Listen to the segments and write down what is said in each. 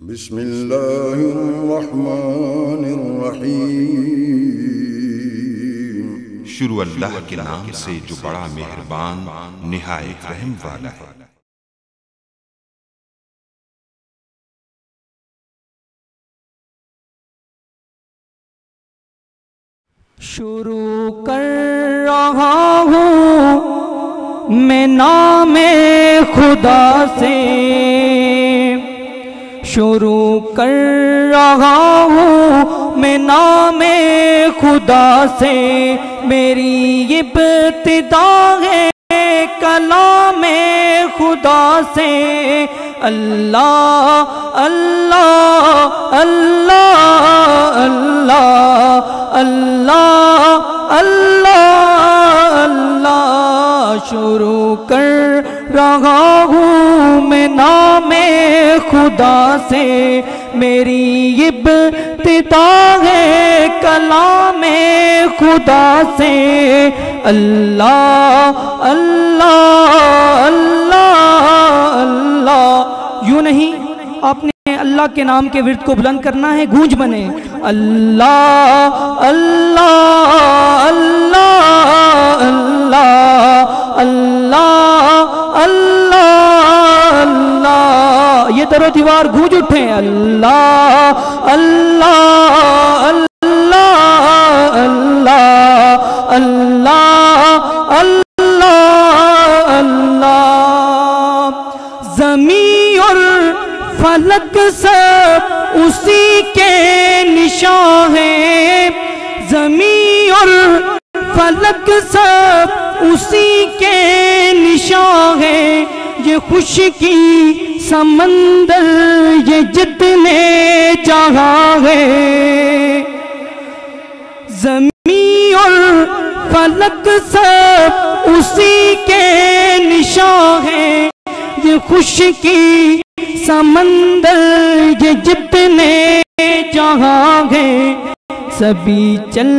بسم اللہ الرحمن الرحیم۔ شروع اللہ کے نام سے جو بڑا مہربان نہایت رحم والا ہے۔ شروع کر رہا ہوں میں نام خدا سے، شروع کر رہا ہوں میں نام خدا سے، میری ابتدا ہے کلام خدا سے۔ اللہ اللہ اللہ اللہ اللہ اللہ اللہ، شروع کر رہا ہوں میں نام خدا سے، میری ابتدا ہے کلام خدا سے۔ اللہ اللہ اللہ اللہ، یوں نہیں، آپ نے اللہ کے نام کے ورد کو بلند کرنا ہے، گونج بنے۔ اللہ اللہ اللہ اللہ اللہ اللہ اللہ، یہ در و دیوار گونج اٹھیں۔ اللہ اللہ اللہ اللہ اللہ اللہ اللہ، زمین اور فلک سب اسی کے نشان ہیں، زمین اور فلک سب اسی کے نشان ہیں، یہ خشکی سمندر یہ جتنے جہاں ہیں، زمین اور فلک سب اسی کے نشان ہیں، یہ خشکی سمندر یہ جتنے جہاں ہیں، سبھی چل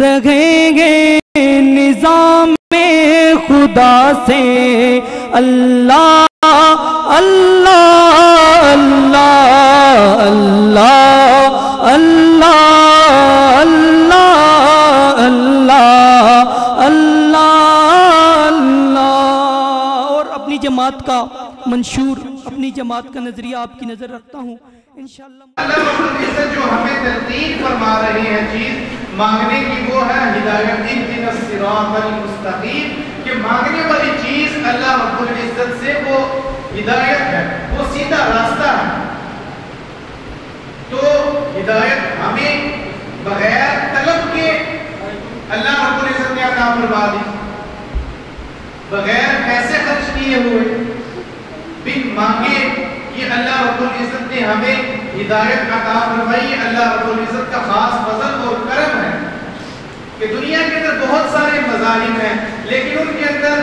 رہے ہیں نظام خدا سے۔ اللہ اللہ اللہ اللہ اللہ اللہ اللہ، اور اپنی جماعت کا منشور، اپنی جماعت کا نظریہ آپ کی نظر رکھتا ہوں انشاءاللہ۔ اللہ رب العزت جو ہمیں تلقین فرما رہے ہیں چیز مانگنے کی، وہ ہے ہدایت، اہدنا الصراط المستقیم، کہ مانگنے والی چیز اللہ رب العزت سے وہ ہدایت ہے، وہ سیدھا راستہ ہے۔ تو ہدایت ہمیں بغیر طلب کے اللہ رب العزت نے عطا فرما دی، بغیر پیسے خرچ کیے ہوئے، بن مانگے، یہ اللہ رب العزت نے ہمیں ہدایت عطا فرمائی۔ اللہ رب العزت کا خاص فضل اور کرم ہے کہ دنیا کے اندر بہت سارے مذاہب ہیں، لیکن ان کے اندر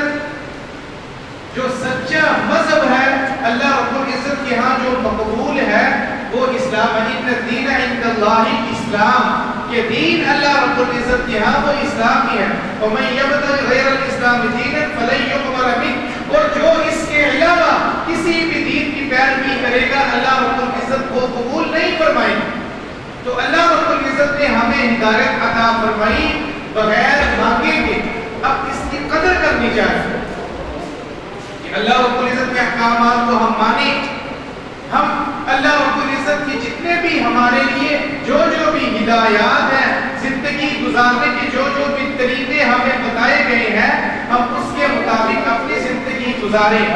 جو سچا مذہب ہے اللہ رب العزت کے ہاں جو مقبول ہے وہ اسلام ہے۔ ان الدین عند اللہ اسلام، کہ دین اللہ رب العزت کے ہاں وہ اسلام ہی ہے۔ ومن یبتغ غیر الاسلام دینا فلن یقبل منہ، اور جو اس کے علاوہ کسی بھی دین کی پیروی کرے گا اللہ رب العزت کو قبول نہیں فرمائے۔ تو اللہ رب العزت نے ہمیں ہدایت عطا فرمائی بغیر مانگے کے، اب اس کی قدر کرنی چاہیے کہ اللہ رب العزت کے احکامات کو ہم مانیں، ہم اللہ رب العزت کی جتنے بھی ہمارے لیے جو بھی ہدایات ہیں، زندگی گزارنے کے جو بھی طریقے ہمیں بتائے گئے ہیں، ہم اس کے مطابق اپنی زندگی گزاریں۔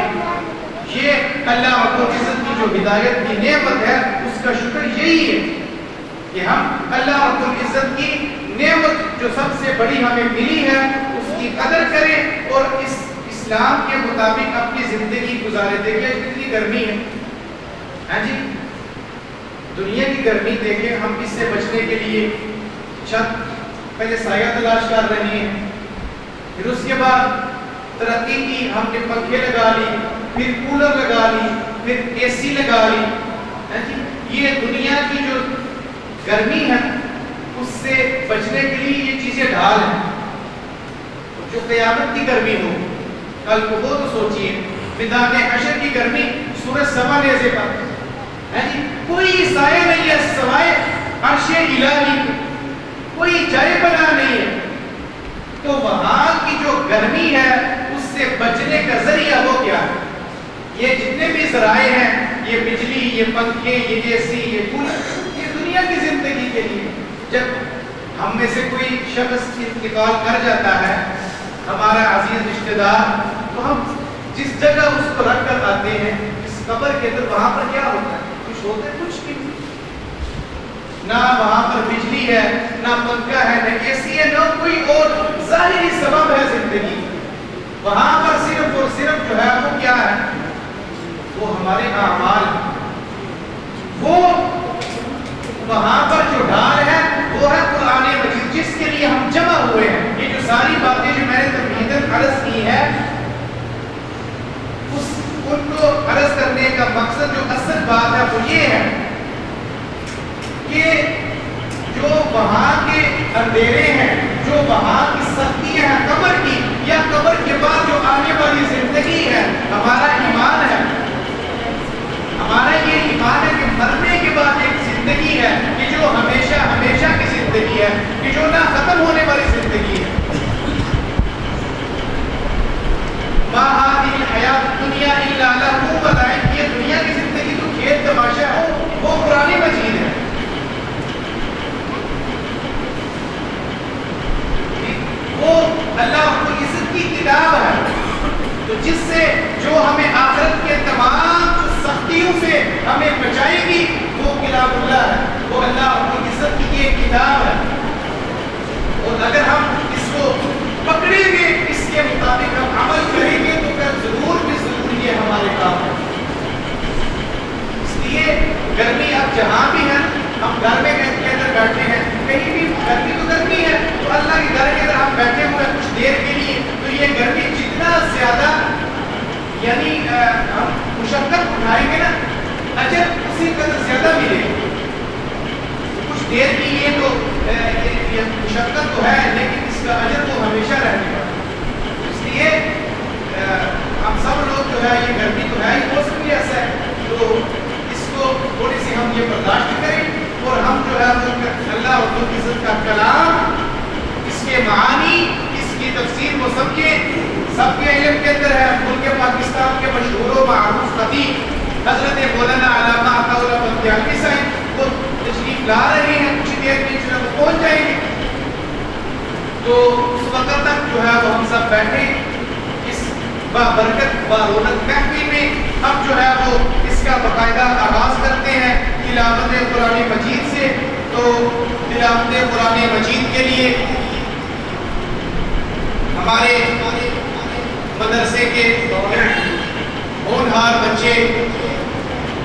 یہ اللہ رب العزت کی جو ہدایت کی نعمت ہے اس کا شکر یہی ہے کہ ہم اللہ رب العزت کی نعمت جو سب سے بڑی ہمیں ملی ہے اس کی قدر کریں اور اس اسلام کے مطابق اپنی زندگی گزارے۔ دیکھیں کتنی گرمی ہے، ہاں جی، دنیا کی گرمی دیکھیں، ہم اس سے بچنے کے لیے چھت پہلے سایہ تلاش کر رہے ہیں، پھر اس کے بعد ترقی کی، ہم نے پنکھے لگا لی، پھر کولر لگا لی، پھر اے سی لگا لی، یہ دنیا کی جو گرمی ہے اس سے بچنے کے لیے یہ چیزیں ڈھال ہیں۔ جو قیامت کی گرمی ہو، کل کو وہ تو سوچئے، میدان حشر کی گرمی، سورج سما نیزے پر کوئی سایہ نہیں ہے سوائے عرش الہی کے، کوئی جائے بنا نہیں ہے. تو وہاں کی جو گرمی ہے اس سے بچنے کا ذریعہ وہ کیا ہے؟ یہ جتنے بھی ذرائع ہیں، یہ بجلی، یہ پنکھے، یہ اے سی، یہ کولر، یہ دنیا کی زندگی کے لیے. جب ہم میں سے کوئی شخص انتقال کر جاتا ہے، ہمارا عزیز رشتہ دار، تو ہم جس جگہ اس کو رکھ کر آتے ہیں اس قبر کے اندر، وہاں پر کیا ہوتا ہے؟ کچھ ہوتا ہے؟ کچھ نہیں. نہ وہاں پر بجلی ہے، نہ پنکھا ہے، نہ اے سی ہے، نہ کوئی اور ظاہری سبب ہے زندگی. وہاں پر صرف اور صرف جو ہے وہ کیا ہے؟ وہ ہمارے اعمال. وہ وہاں پر جو ڈال ہے وہ ہے قرآن مجید، جس کے لیے ہم جمع ہوئے ہیں. یہ جو ساری باتیں جو میں نے تمہیداً عرض کی ہے، ان کو عرض کرنے کا مقصد جو اصل بات ہے وہ یہ ہے کہ جو وہاں کے اندھیرے ہیں، جو وہاں کی سختیاں ہیں قبر کی، یا قبر کے بعد جو آنے والی زندگی ہے، ہمارا ایمان ہے، ہمارا یہ ایمان ہے کہ مرنے کے بعد ایک زندگی ہے کہ جو ہمیشہ ہمیشہ کی زندگی ہے، کہ جو نہ ختم ہونے والی زندگی ہے. ما هذه الحیات الدنیا الا لهو و لعب. یہ دنیا کی زندگی تو کھیل تماشا ہے، وہ قرآن مجید ہے. وہ اللہ رب العزت کی کتاب ہے، تو جس سے جو ہمیں آخرت کے تمام سختیوں سے ہمیں بچائے گی وہ کتاب اللہ ہے، وہ اللہ رب العزت کی ایک کتاب ہے. اور اگر ہم اس کو پکڑیں گے، اس کے مطابق ہم عمل کریں گے تو پھر ضرور بھی ضرور یہ ہمارے کام ہے. اس لیے گرمی اب جہاں بھی ہے، ہم گھر میں کے اندر بیٹھے ہیں، کہیں بھی گرمی تو گرمی ہے، تو اللہ کے گھر کے اندر ہم بیٹھے ہوئے ہیں کچھ دیر کے لیے، تو یہ گرمی جتنا زیادہ یعنی ہم مشقت اٹھائیں گے نا، اجر اسی قدر زیادہ ملے گا. کچھ دیر کے لیے تو مشقت تو ہے، لیکن اس کا اجر تو ہمیشہ رہنے گا. اس لیے ہم سب لوگ جو ہے، یہ گرمی تو ہے ہی، موسم بھی ایسا ہے، تو اس کو تھوڑی سی ہم یہ برداشت کریں اور ہم جو ہے اللہ رب العزت کا کلام، اس کے معانی، اس کی تفسیر کو سمجھیں. سب کے علم کے اندر ہے. ملک پاکستان کے مشہور و معروف خطیب حضرت مولانا علامہ عطا اللہ بختیاری صاحب وہ تشریف لا رہے ہیں، کچھ دیر میں انشاءاللہ وہ پہنچ جائیں گے. تو اس وقت تک جو ہے وہ ہم سب بیٹھے اس بابرکت بارونت محفل میں. اب جو ہے وہ اس کا باقاعدہ آغاز کرتے ہیں تلاوت قرآن مجید سے. تو تلاوت قرآن مجید کے لیے ہمارے مدرسے کے ہونہار بچے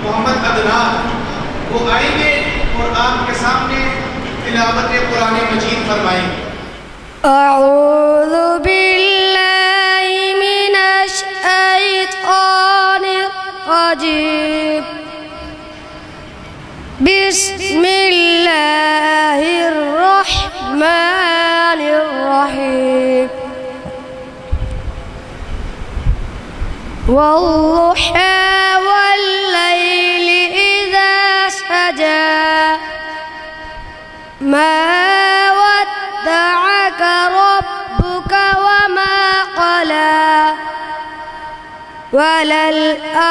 محمد عدنان وہ آئیں گے اور آپ کے سامنے تلاوت قرآن مجید فرمائیں گے. اعوذ باللہ من الشیطان الرجیم. بسم اللہ الرحمن الرحیم. والضحى والليل إذا سجى ما ودعك ربك وما قلى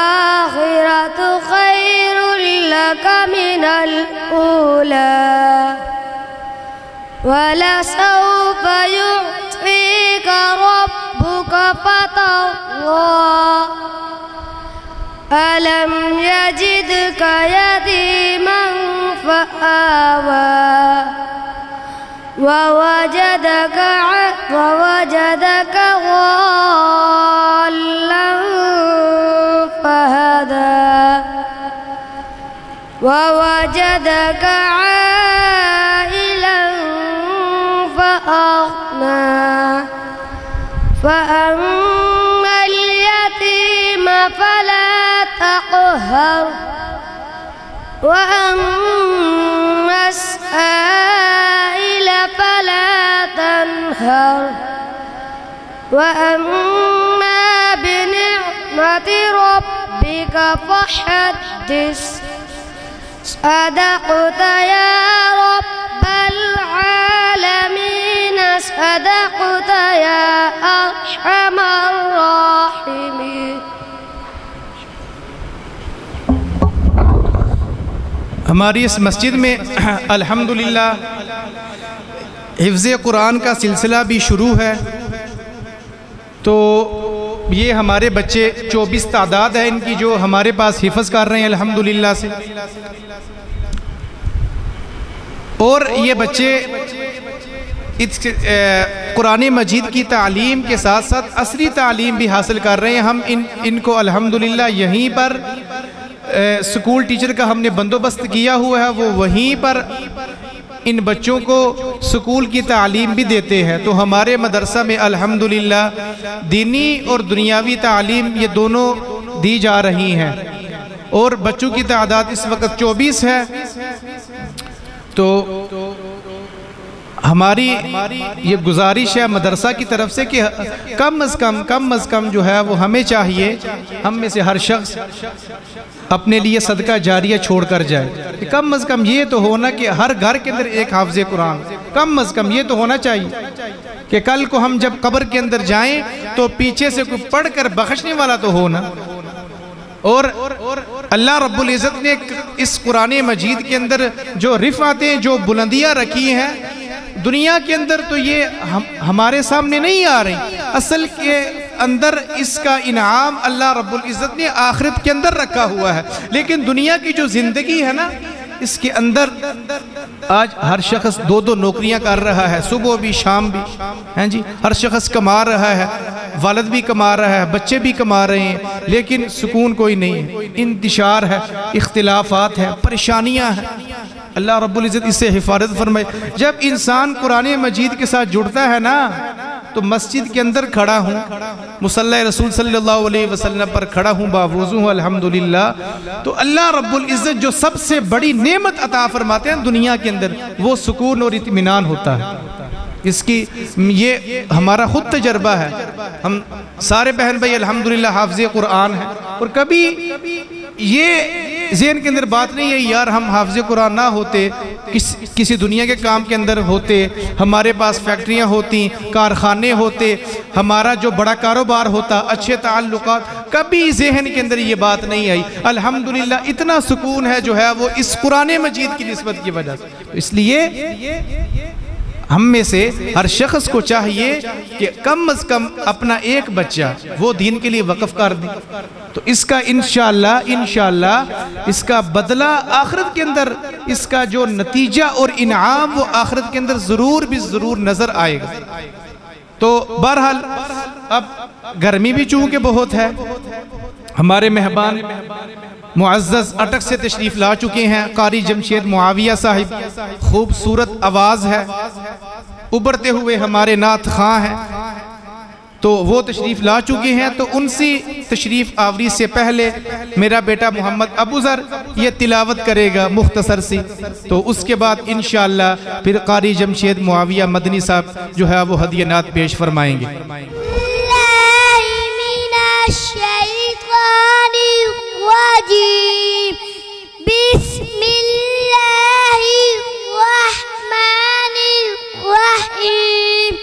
وللآخرة خير لك من الأولى ولسوف يعطيك ربك فترضى ألم يجدك يتيما فآوى ووجدك ضالا فهدى ووجدك عائلا فأغنى فأما اليتيم فلا تقهر وأما السائل فلا تنهر وأما بنعمة ربك فحدث صدقت يا رب العالمين صدقت يا أرحم الراحمين. ہماری اس مسجد میں الحمدللہ حفظ قرآن کا سلسلہ بھی شروع ہے. تو یہ ہمارے بچے 24 تعداد ہے ان کی جو ہمارے پاس حفظ کر رہے ہیں الحمدللہ سے. اور یہ بچے قرآن مجید کی تعلیم کے ساتھ ساتھ عصری تعلیم بھی حاصل کر رہے ہیں. ہم ان کو الحمدللہ یہیں پر سکول ٹیچر کا ہم نے بندوبست کیا ہوا ہے، وہ وہیں پر ان بچوں کو سکول کی تعلیم بھی دیتے ہیں. تو ہمارے مدرسہ میں الحمدللہ دینی اور دنیاوی تعلیم یہ دونوں دی جا رہی ہیں. اور بچوں کی تعداد اس وقت 24 ہے. تو ہماری یہ گزارش ہے مدرسہ کی طرف سے کہ کم از کم جو ہے وہ ہمیں چاہیے ہم میں سے ہر شخص اپنے لیے صدقہ جاریہ چھوڑ کر جائے. کم از کم یہ تو ہونا کہ ہر گھر کے اندر ایک حافظ قرآن، کم از کم یہ تو ہونا چاہیے کہ کل کو ہم جب قبر کے اندر جائیں تو پیچھے سے کوئی پڑھ کر بخشنے والا تو ہونا. اور اللہ رب العزت نے اس قرآن مجید کے اندر جو رفعتیں جو بلندیاں رکھی ہیں دنیا کے اندر تو یہ ہمارے سامنے نہیں آ رہی. اصل کے اندر اس کا انعام اللہ رب العزت نے آخرت کے اندر رکھا ہوا ہے. لیکن دنیا کی جو زندگی ہے نا اس کے اندر آج ہر شخص 2 نوکریاں کر رہا ہے، صبح بھی شام بھی ہیں جی. ہر شخص کما رہا ہے، والد بھی کما رہا ہے، بچے بھی کما رہے ہیں، لیکن سکون کوئی نہیں ہے. انتشار ہے، اختلافات ہیں، پریشانیاں ہیں. اللہ رب العزت اس سے حفاظت فرمائے. جب انسان قرآن مجید کے ساتھ جڑتا ہے نا تو مسجد کے اندر کھڑا ہوں، مصلی رسول صلی اللہ علیہ وسلم پر کھڑا ہوں، باوضو ہوں الحمدللہ. تو اللہ رب العزت جو سب سے بڑی نعمت عطا فرماتے ہیں دنیا کے اندر وہ سکون اور اطمینان ہوتا ہے. اس کی یہ ہمارا خود تجربہ ہے. ہم سارے بہن بھائی الحمدللہ حافظ قرآن ہیں اور کبھی یہ ذہن کے اندر بات نہیں ہے یار ہم حافظ قرآن نہ ہوتے کسی دنیا کے کام کے اندر ہوتے، ہمارے پاس فیکٹریاں ہوتی، کارخانے ہوتے، ہمارا جو بڑا کاروبار ہوتا، اچھے تعلقات، کبھی ذہن کے اندر یہ بات نہیں آئی. الحمدللہ اتنا سکون ہے جو ہے وہ اس قرآن مجید کی نسبت کی وجہ سے. اس لیے ہم میں سے ہر شخص کو چاہیے کہ کم از کم اپنا ایک بچہ وہ دین کے لیے وقف کر دیں. تو اس کا انشاءاللہ اس کا بدلہ آخرت کے اندر اس کا جو نتیجہ اور انعام وہ آخرت کے اندر ضرور نظر آئے گا. تو بہرحال اب گرمی بھی چونکہ بہت ہے، ہمارے مہمان معزز اٹک سے تشریف لا چکے ہیں. قاری جمشید معاویہ صاحب، خوبصورت آواز ہے، ابھرتے ہوئے ہمارے نعت خواں ہیں. تو وہ تشریف لا چکے ہیں. تو ان سے تشریف آوری سے پہلے میرا بیٹا محمد ابو ذر یہ تلاوت کرے گا مختصر سی. تو اس کے بعد انشاءاللہ پھر قاری جمشید معاویہ مدنی صاحب جو ہے وہ ہدیہ نعت پیش فرمائیں گے. بسم اللہ الرحمن الرحیم.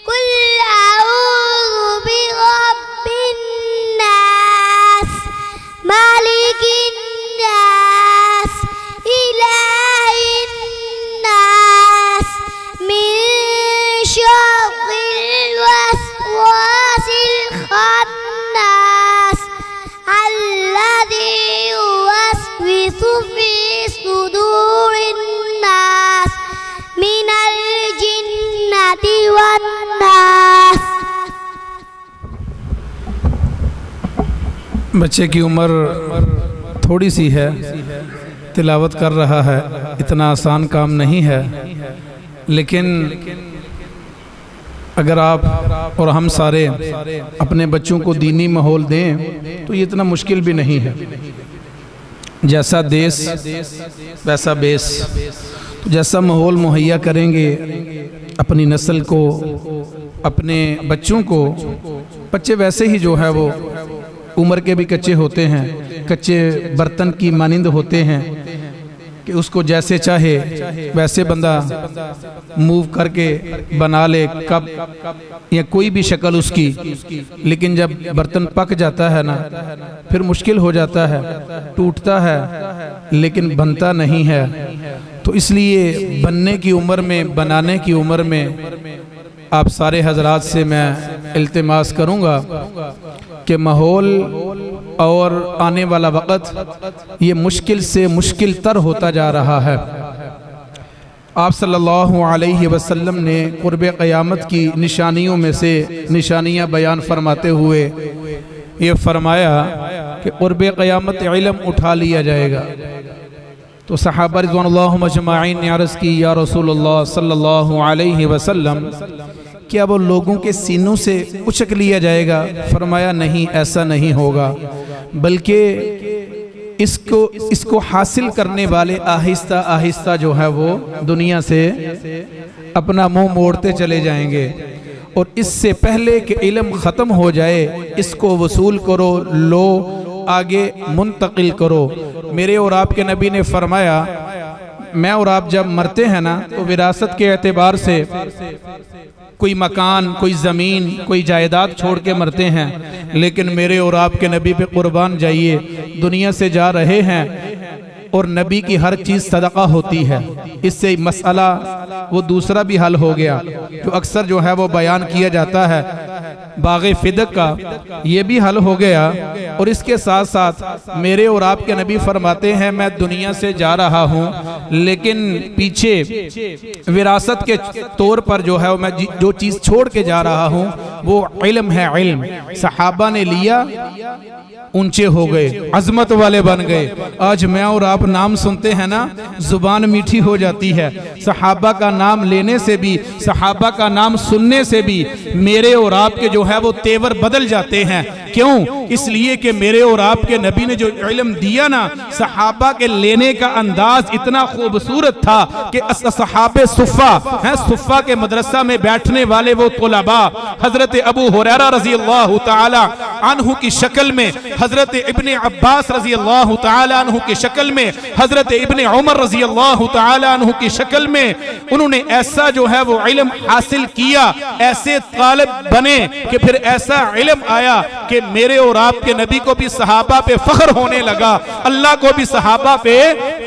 قل اعوذ برب الناس مالک الناس الہ الناس من شر الوسواس الخناس الذي يوسوس في صدور الناس من الجنة والناس. بچے کی عمر تھوڑی سی ہے، تلاوت کر رہا ہے، اتنا آسان کام نہیں ہے، لیکن اگر آپ اور ہم سارے اپنے بچوں کو دینی ماحول دیں تو یہ اتنا مشکل بھی نہیں ہے. جیسا دیس ویسا بیس. جیسا ماحول مہیا کریں گے اپنی نسل کو، اپنے بچوں کو، بچے ویسے ہی جو ہے وہ عمر کے بھی کچے ہوتے ہیں، کچے برتن کی مانند ہوتے ہیں. کہ اس کو جیسے چاہے ویسے بندہ موو کر کے بنا لے کب یا کوئی بھی شکل اس کی، لیکن جب برتن پک جاتا ہے نا پھر مشکل ہو جاتا ہے، ٹوٹتا ہے لیکن بنتا نہیں ہے۔ تو اس لیے بننے کی عمر میں، بنانے کی عمر میں آپ سارے حضرات سے میں التماس کروں گا کہ ماحول اور آنے والا وقت یہ مشکل سے مشکل تر ہوتا جا رہا ہے۔ آپ صلی اللہ علیہ وسلم نے قرب قیامت کی نشانیوں میں سے نشانیاں بیان فرماتے ہوئے یہ فرمایا کہ قرب قیامت علم اٹھا لیا جائے گا۔ تو صحابہ رضوان اللہ مجمعین نے عرض کی یا رسول اللہ صلی اللہ علیہ وسلم کیا وہ لوگوں کے سینوں سے اچک لیا جائے گا؟ فرمایا نہیں، ایسا نہیں ہوگا، بلکہ اس کو حاصل کرنے والے آہستہ آہستہ جو ہے وہ دنیا سے اپنا منہ موڑتے چلے جائیں گے، اور اس سے پہلے کہ علم ختم ہو جائے اس کو وصول کرو، لو، آگے منتقل کرو۔ میرے اور آپ کے نبی نے فرمایا میں اور آپ جب مرتے ہیں نا تو وراثت کے اعتبار سے کوئی مکان، کوئی زمین، کوئی جائیداد چھوڑ کے مرتے ہیں، لیکن میرے اور آپ کے نبی پہ قربان جائیے، دنیا سے جا رہے ہیں اور نبی کی ہر چیز صدقہ ہوتی ہے۔ اس سے مسئلہ وہ دوسرا بھی حل ہو گیا جو اکثر جو ہے وہ بیان کیا جاتا ہے باغ فدق کا، یہ بھی حل ہو گیا۔ اور اس کے ساتھ ساتھ میرے اور آپ کے نبی فرماتے ہیں میں دنیا سے جا رہا ہوں لیکن پیچھے وراثت کے طور پر جو ہے میں جو چیز چھوڑ کے جا رہا ہوں وہ علم ہے۔ علم صحابہ نے لیا، اونچے ہو گئے، عظمت والے بن گئے۔ آج میں اور آپ نام سنتے ہیں نا زبان میٹھی ہو جاتی ہے۔ صحابہ کا نام لینے سے بھی، صحابہ کا نام سننے سے بھی میرے اور آپ کے جو ہے وہ تیور بدل جاتے ہیں۔ کیوں؟ اس لیے کہ میرے اور آپ کے نبی نے جو علم دیا نا، صحابہ کے لینے کا انداز اتنا خوبصورت تھا کہ صحابہ صفہ کے مدرسہ میں بیٹھنے والے وہ طلباء حضرت ابو ہریرہ رضی اللہ تعالی عنہ کی شکل میں، حضرت ابن عباس رضی اللہ تعالی عنہ کی شکل میں، حضرت ابن عمر رضی اللہ تعالی عنہ کی شکل میں انہوں نے ایسا جو ہے وہ علم حاصل کیا، ایسے طالب بنے کہ پھر ایسا علم آیا کہ میرے اور آپ کے نبی کو بھی صحابہ پہ فخر ہونے لگا، اللہ کو بھی صحابہ پہ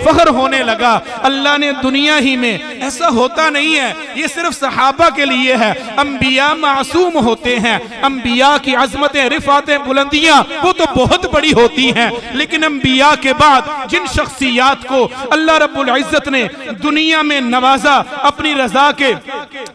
فخر ہونے لگا۔ اللہ نے دنیا ہی میں، ایسا ہوتا نہیں ہے یہ صرف صحابہ کے لیے ہے، انبیاء معصوم ہوتے ہیں، انبیاء کی عظمتیں، رفعتیں، بلندیاں وہ تو بہت بڑی ہوتی ہیں، لیکن انبیاء کے بعد جن شخصیات کو اللہ رب العزت نے دنیا میں نوازا اپنی رضا کے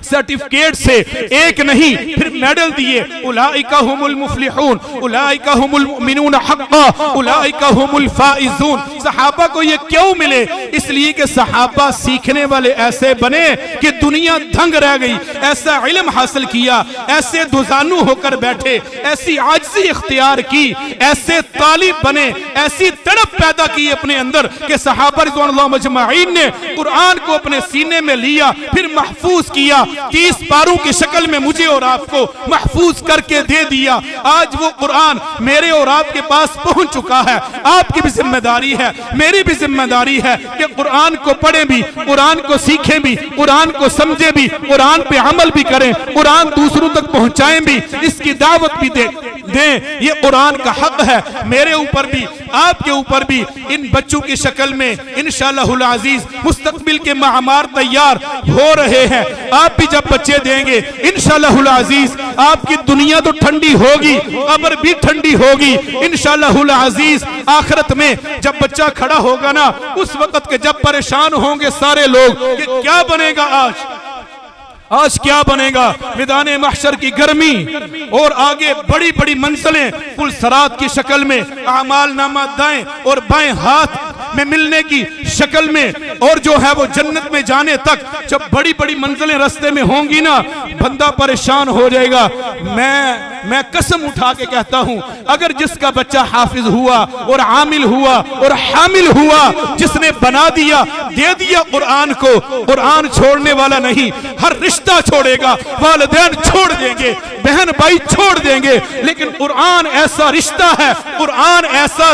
سرٹیفکیٹ سے، ایک نہیں پھر میڈل دیے، اولئک هم المفلحون، اولئک هم المؤمنون حقا، اولئک هم الفائزون۔ صحابہ کو یہ کیوں ملے؟ اس لیے کہ صحابہ سیکھنے والے ایسے بنے کہ دنیا دھنگ رہ گئی، ایسا علم حاصل کیا، ایسے دوزانو ہو کر بیٹھے، ایسی عاجزی اختیار کی، ایسے طالب بنے، ایسی تڑپ پیدا کی اپنے اندر کہ صحابہ رضوان اللہ مجمعین نے قرآن کو اپنے سینے میں لیا، پھر محفوظ کیا، 30 پاروں کی شکل میں مجھے اور آپ کو محفوظ کر کے دے دیا۔ آج وہ قرآن میرے اور آپ کے پاس پہنچ چکا ہے۔ آپ کی بھی ذمہ داری ہے، میری بھی ذمہ داری ہے کہ قرآن کو پڑھیں بھی، قرآن کو سیکھیں بھی، قرآن کو سمجھیں بھی، قرآن پہ عمل بھی کریں، قرآن دوسروں تک پہنچائیں بھی، اس کی دعوت بھی دیں۔ یہ قرآن کا حق ہے میرے اوپر بھی، آپ کے اوپر بھی۔ ان بچوں کی شکل میں انشاءاللہ العزیز مستقبل کے معمار تیار ہو رہے ہیں۔ آپ بھی جب بچے دیں گے انشاءاللہ العزیز آپ کی دنیا تو ٹھنڈی ہوگی، قبر بھی ٹھنڈی ہوگی انشاءاللہ العزیز۔ آخرت میں جب بچہ کھڑا ہوگا نا، اس وقت کے جب پریشان ہوں گے سارے لوگ کہ کیا بنے گا آج کیا بنے گا، میدان محشر کی گرمی اور آگے بڑی بڑی منزلیں پل صراط کی شکل میں، اعمال نامہ دائیں اور بائیں ہاتھ میں ملنے کی شکل میں، اور جو ہے وہ جنت میں جانے تک جب بڑی بڑی منزلیں رستے میں ہوں گی نا، بندہ پریشان ہو جائے گا۔ میں قسم اٹھا کے کہتا ہوں اگر جس کا بچہ حافظ ہوا اور عامل ہوا اور حامل ہوا، جس نے بنا دیا، دے دیا قرآن کو، قرآن چھوڑنے والا نہیں، ہر رشتہ چھوڑے گا، والدین چھوڑ دیں گے، بہن بھائی چھوڑ دیں گے، لیکن قرآن ایسا رشتہ ہے، قرآن ایسا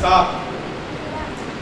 7,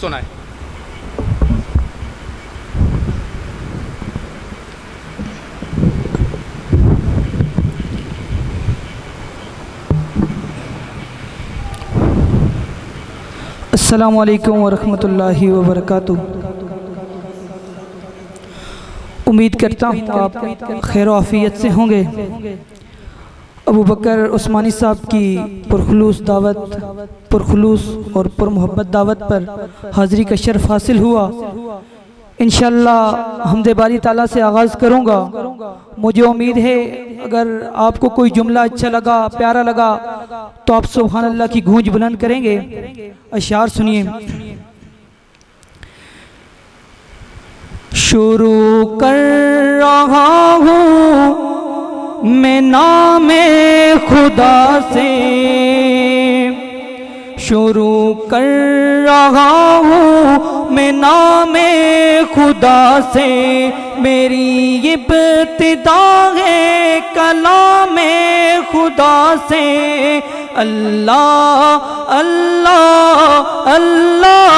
سنائیں. السلام علیکم ورحمۃ اللہ وبرکاتہ. امید کرتا ہوں آپ خیر و عافیت سے ہوں گے. ابو بکر عثمانی صاحب کی پرخلوص دعوت، پرخلوص اور پر محبت دعوت پر حاضری کا شرف حاصل ہوا. انشاءاللہ حمد باری تعالیٰ سے آغاز کروں گا. مجھے امید ہے اگر آپ کو کوئی جملہ اچھا لگا، پیارا لگا تو آپ سبحان اللہ کی گونج بلند کریں گے. اشعار سنیے. شروع کر رہا ہوں میں نام خدا سے، شروع کر رہا ہوں میں نام خدا سے، میری ابتدا ہے کلام خدا سے. اللہ اللہ اللہ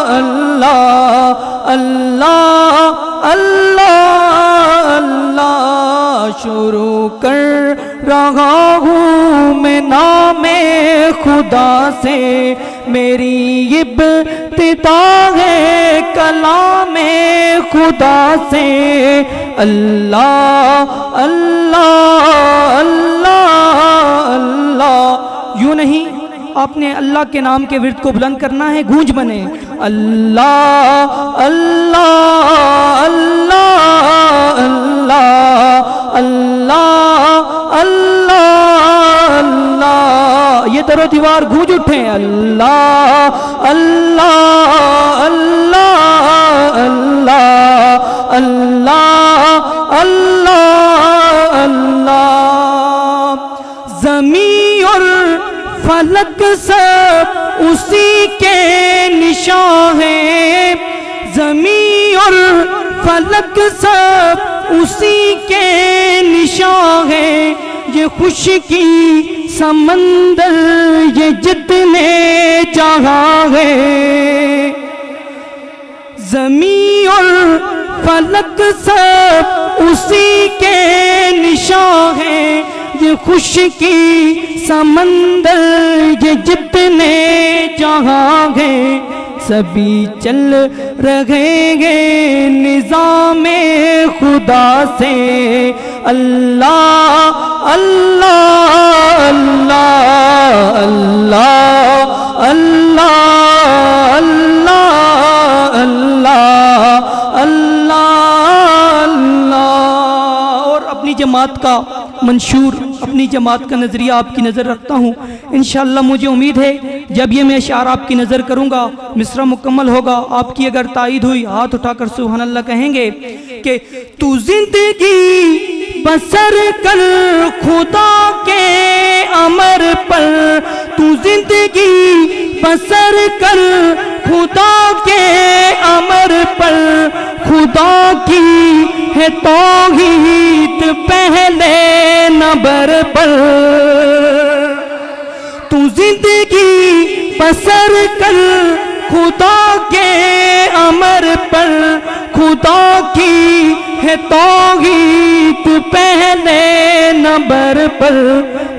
اللہ اللہ اللہ اللہ. شروع کر رہا ہوں میں نام خدا سے، میری ابتدا ہے کلام خدا سے. اللہ اللہ اللہ اللہ. یوں نہیں، آپ نے اللہ کے نام کے ورد کو بلند کرنا ہے، گونج بنے. اللہ اللہ اللہ اللہ اللہ اللہ اللہ. یہ در و دیوار گونج اٹھیں. اللہ اللہ اللہ اللہ اللہ اللہ اللہ. زمین اور فلک سب اسی کے نشاں ہیں، زمین اور فلک سب اسی کے نشاں ہیں. یہ خشکی سمندر یہ جتنے جہاں ہے، زمین اور فلک سب اسی کے نشاں ہیں. یہ خشکی سمندر یہ جتنے جہاں ہیں، سبھی چل رہے گے نظام خدا سے. اللہ اللہ اللہ اللہ اللہ اللہ اللہ اللہ. اور اپنی جماعت کا منشور، اپنی جماعت کا نظریہ آپ کی نظر رکھتا ہوں. انشاءاللہ مجھے امید ہے جب یہ میں اشعار آپ کی نظر کروں گا، مصرع مکمل ہوگا، آپ کی اگر تائید ہوئی ہاتھ اٹھا کر سبحان اللہ کہیں گے کہ تو زندگی بسر کر خدا کے امر پر، تو زندگی بسر کر خدا کے امر پر. خدا کی ہے توحید پہلے نمبر پر، تو زندگی بسر کر خدا کے امر پر. خدا کی ہے توحید پہلے نمبر پر،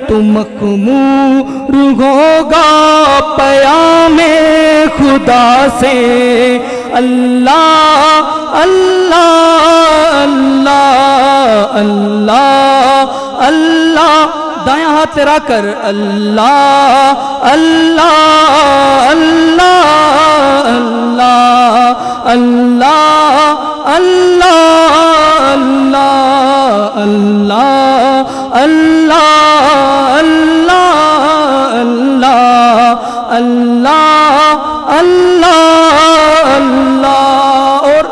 تو مخمور ہوگا پیام خدا سے. اللہ اللہ اللہ اللہ اللہ. دائیں ہاتھ لہرا کر اللہ اللہ اللہ اللہ اللہ اللہ اللہ اللہ اللہ اللہ اللہ اللہ اللہ. اور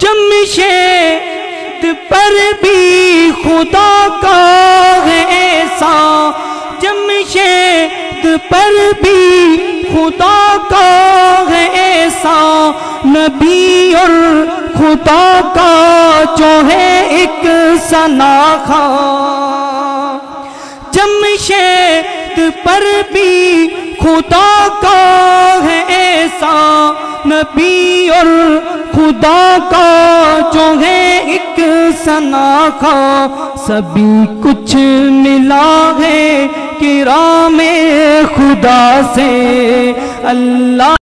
جمشید پر بھی خدا کا ہے احسان، جمشید پر بھی خدا کا ہے احسان. نبی اور خدا کا جو ہے ایک سناخا، جمشید پر بھی خدا کا ہے ایسا نبی اور خدا کا جو ہے ایک سناخا سبھی کچھ ملا ہے کرام خدا سے اللہ